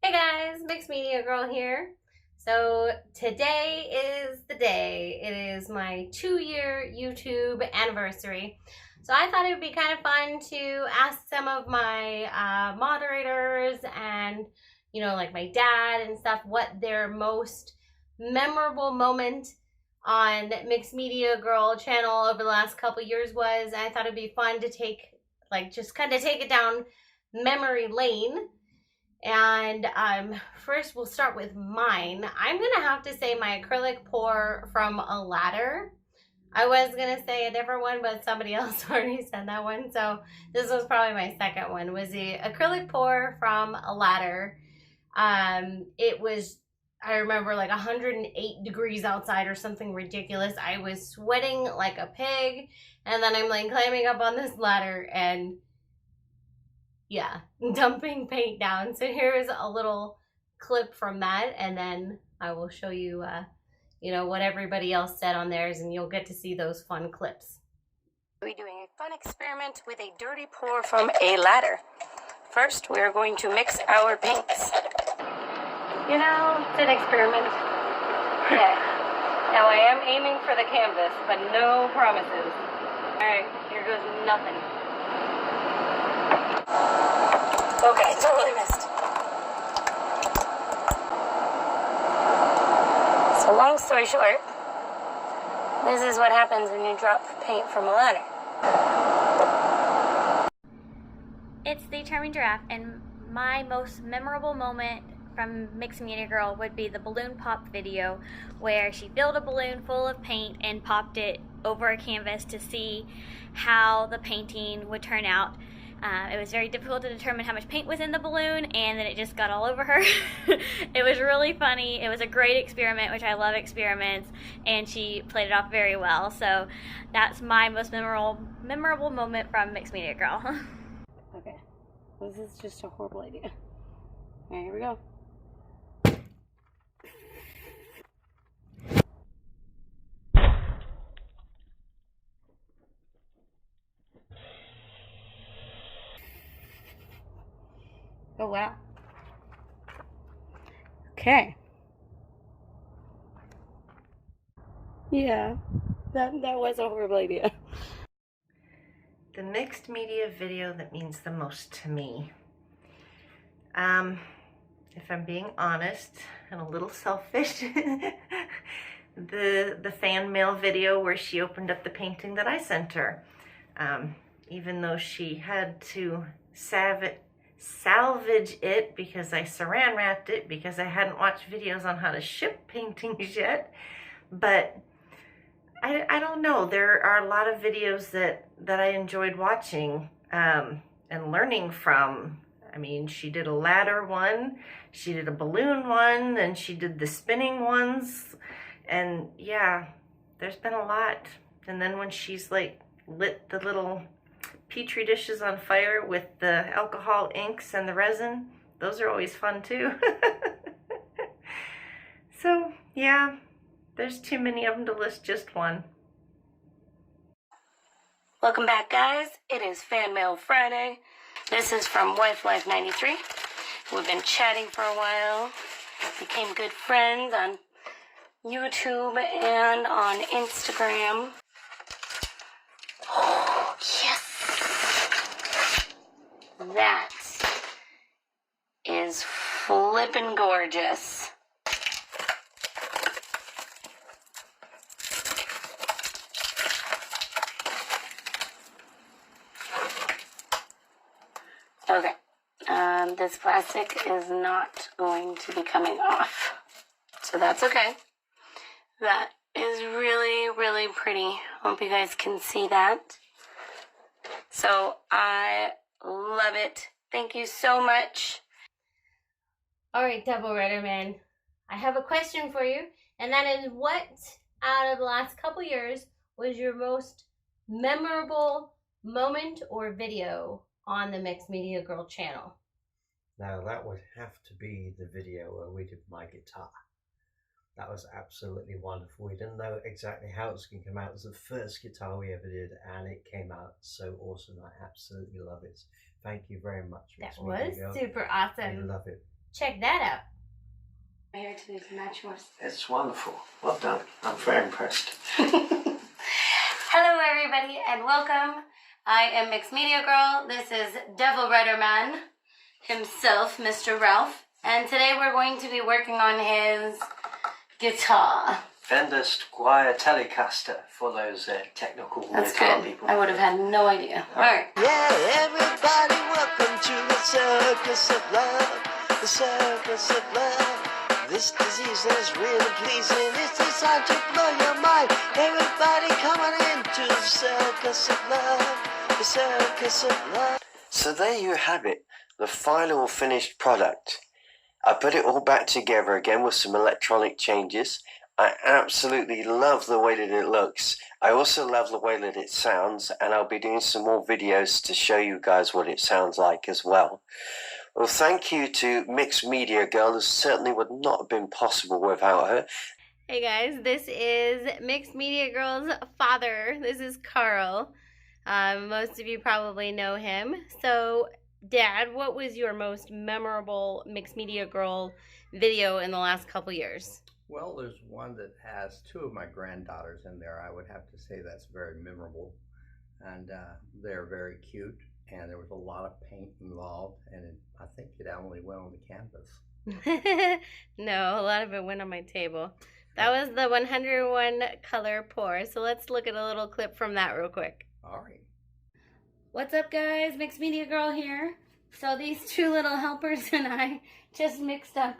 Hey guys, Mixed Media Girl here. So today is the day. It is my 2-year YouTube anniversary. So I thought it would be kind of fun to ask some of my moderators and, like my dad and stuff, what their most memorable moment on Mixed Media Girl channel over the last couple years was. And I thought it'd be fun to just kind of take it down memory lane. And first we'll start with mine. I'm gonna have to say my acrylic pour from a ladder. I was gonna say a different one, but somebody else already said that one, so this was probably my second one, was the acrylic pour from a ladder. It was, I remember, like 108 degrees outside or something ridiculous. I was sweating like a pig, and then I'm like climbing up on this ladder and dumping paint down. So here's a little clip from that, and then I will show you what everybody else said on theirs, and you'll get to see those fun clips. We're doing a fun experiment with a dirty pour from a ladder. First, we're going to mix our paints. It's an experiment. Yeah. Now I am aiming for the canvas, but no promises. Alright, here goes nothing. Okay, totally missed. So long story short, this is what happens when you drop paint from a ladder. It's the Charming Giraffe, and my most memorable moment from Mixed Media Girl would be the balloon pop video where she filled a balloon full of paint and popped it over a canvas to see how the painting would turn out. It was very difficult to determine how much paint was in the balloon, and then it just got all over her. It was really funny. It was a great experiment, which I love experiments, and she played it off very well. So that's my most memorable moment from Mixed Media Girl. Okay, this is just a horrible idea. Alright, here we go. Oh, wow. Okay. Yeah, that was a horrible idea. The mixed media video that means the most to me. If I'm being honest and a little selfish, the fan mail video where she opened up the painting that I sent her. Even though she had to salvage it because I saran wrapped it because I hadn't watched videos on how to ship paintings yet. But I don't know, there are a lot of videos that I enjoyed watching and learning from. I mean, she did a ladder one, she did a balloon one, and she did the spinning ones, and yeah, there's been a lot. And then when she's like lit the little petri dishes on fire with the alcohol inks and the resin, those are always fun too. So yeah, there's too many of them to list just one. Welcome back, guys. It is Fan Mail Friday. This is from Wife Life 93. We've been chatting for a while, became good friends on YouTube and on Instagram. Oh, yes! That is flippin' gorgeous. Okay, this plastic is not going to be coming off, so that's okay. That is really, really pretty. Hope you guys can see that. So I love it. Thank you so much. All right, Double Redder Man, I have a question for you, and that is, what out of the last couple years was your most memorable moment or video on the Mixed Media Girl channel? Now that would have to be the video where we did my guitar. That was absolutely wonderful. We didn't know exactly how it was going to come out. It was the first guitar we ever did, and it came out so awesome. I absolutely love it. Thank you very much. That was super awesome. I love it. Check that out. My hair today to match yours. It's wonderful. Well done. I'm very impressed. Hello, everybody, and welcome. I am Mixed Media Girl. This is Devil Rider Man himself, Mr. Ralph. And today we're going to be working on his guitar. Fender Squier Telecaster for those technical That's guitar good. people. I would have had no idea. All right. Yeah, everybody, welcome to the circus of love, the circus of love. This disease is really pleasing, it's designed to blow your mind. Everybody coming into the circus of love, the circus of love. So there you have it, the final finished product. I put it all back together again with some electronic changes. I absolutely love the way that it looks. I also love the way that it sounds, and I'll be doing some more videos to show you guys what it sounds like as well. Well, thank you to Mixed Media Girl. This certainly would not have been possible without her. Hey guys, this is Mixed Media Girl's father. This is Carl. Most of you probably know him. So, Dad, what was your most memorable Mixed Media Girl video in the last couple years? Well, there's one that has two of my granddaughters in there. I would have to say that's very memorable, and they're very cute, and there was a lot of paint involved, and I think it only went on the canvas. No, a lot of it went on my table. That was the 101 color pour. So let's look at a little clip from that real quick. All right. What's up, guys? Mixed Media Girl here. So these two little helpers and I just mixed up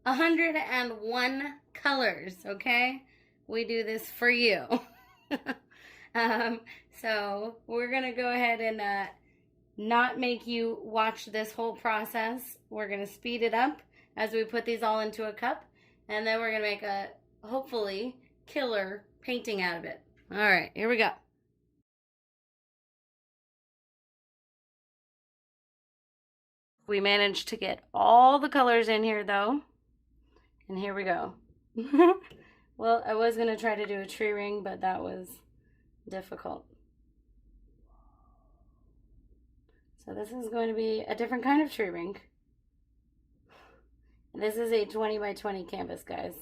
101 colors, okay? We do this for you. So we're gonna go ahead and not make you watch this whole process. We're gonna speed it up as we put these all into a cup, and then we're gonna make a hopefully killer painting out of it. All right, here we go. We managed to get all the colors in here though. And here we go. Well, I was going to try to do a tree ring, but that was difficult. So this is going to be a different kind of tree ring. This is a 20 by 20 canvas, guys.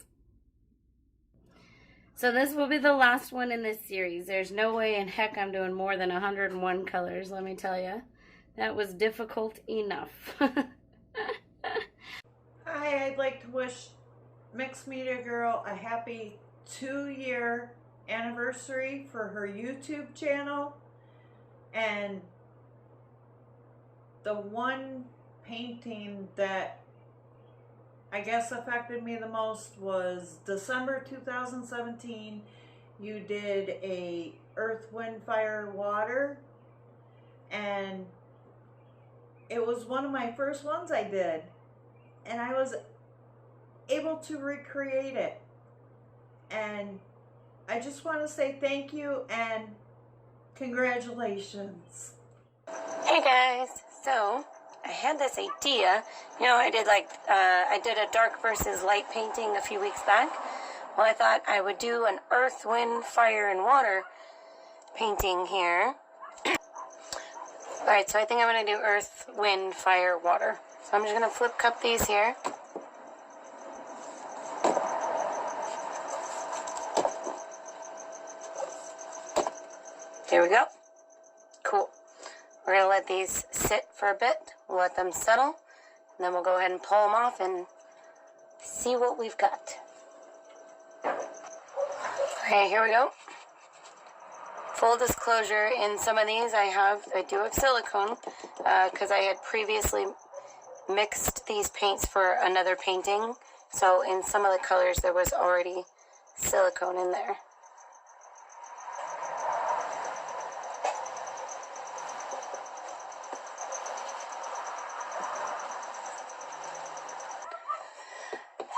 So this will be the last one in this series. There's no way in heck I'm doing more than 101 colors, let me tell you. That was difficult enough. Hi, I'd like to wish Mixed Media Girl a happy 2-year anniversary for her YouTube channel. And the one painting that I guess affected me the most was December 2017. You did a Earth, Wind, Fire, Water, and it was one of my first ones I did, and I was able to recreate it. And I just want to say thank you and congratulations. Hey guys, so I had this idea. You know, I did a dark versus light painting a few weeks back. Well, I thought I would do an Earth, Wind, Fire, and Water painting here. Alright, so I think I'm going to do Earth, Wind, Fire, Water. So I'm just going to flip cup these here. There we go. Cool. We're going to let these sit for a bit. We'll let them settle. And then we'll go ahead and pull them off and see what we've got. Okay, here we go. Full disclosure, in some of these I do have silicone because I had previously mixed these paints for another painting. So in some of the colors there was already silicone in there.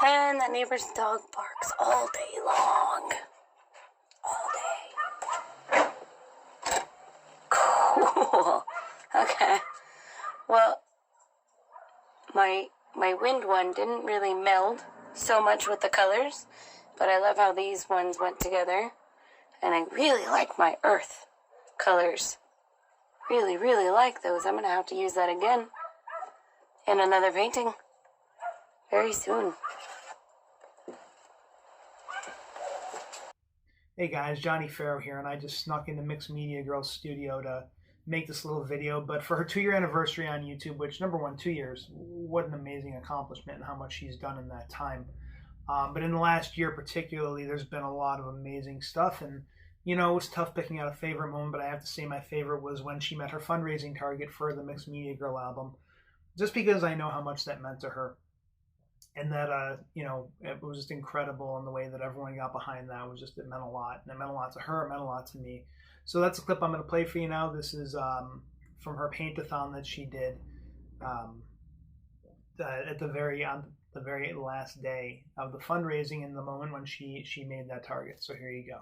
And that neighbor's dog barks all day long. All day. Cool. Okay. Well, my wind one didn't really meld so much with the colors, but I love how these ones went together. And I really like my earth colors. Really, really like those. I'm going to have to use that again in another painting. very soon. Hey guys, Johnny Farrow here, and I just snuck into Mixed Media Girl's studio to make this little video. But for her 2-year anniversary on YouTube, which, number one, 2 years, what an amazing accomplishment and how much she's done in that time. But in the last year particularly, there's been a lot of amazing stuff, and you know, it was tough picking out a favorite moment, but I have to say my favorite was when she met her fundraising target for the Mixed Media Girl album, just because I know how much that meant to her. And that, you know, it was just incredible, and the way that everyone got behind that was just, it meant a lot. And it meant a lot to her, it meant a lot to me. So that's a clip I'm going to play for you now. This is from her paint-a-thon that she did at the very last day of the fundraising, in the moment when she made that target. So here you go.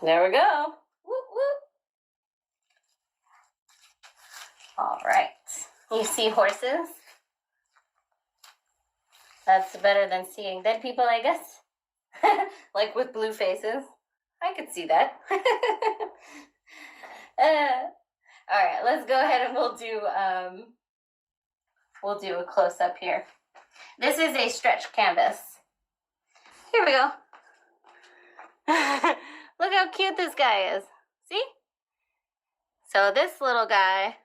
There we go. Whoop, whoop. All right. You see horses? That's better than seeing dead people, I guess. Like with blue faces. I could see that. All right, let's go ahead and we'll do a close-up here. This is a stretch canvas. Here we go. Look how cute this guy is. See? So this little guy,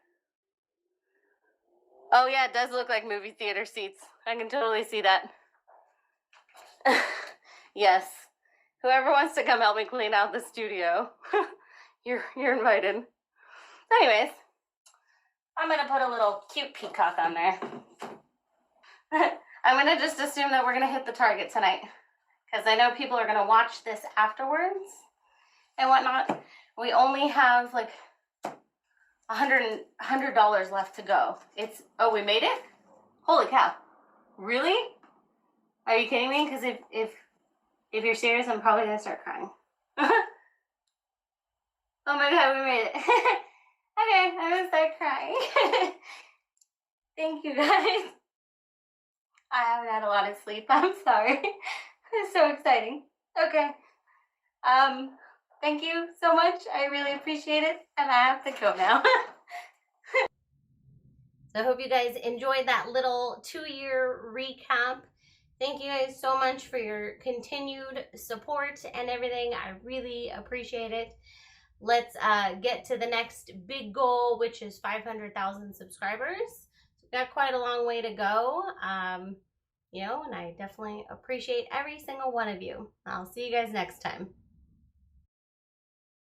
oh yeah, it does look like movie theater seats. I can totally see that. Yes. Whoever wants to come help me clean out the studio, you're invited. Anyways, I'm gonna put a little cute peacock on there. I'm gonna just assume that we're gonna hit the target tonight, because I know people are gonna watch this afterwards and whatnot. We only have like $100 left to go. Oh, we made it? Holy cow. Really? Are you kidding me? Because if you're serious, I'm probably gonna start crying. Oh my god, we made it. Okay, I'm gonna start crying. Thank you guys. I haven't had a lot of sleep. I'm sorry. It's so exciting. Okay. Thank you so much. I really appreciate it. And I have to go now. So I hope you guys enjoyed that little 2-year recap. Thank you guys so much for your continued support and everything. I really appreciate it. Let's get to the next big goal, which is 500,000 subscribers. So we've got quite a long way to go. You know, and I definitely appreciate every single one of you. I'll see you guys next time.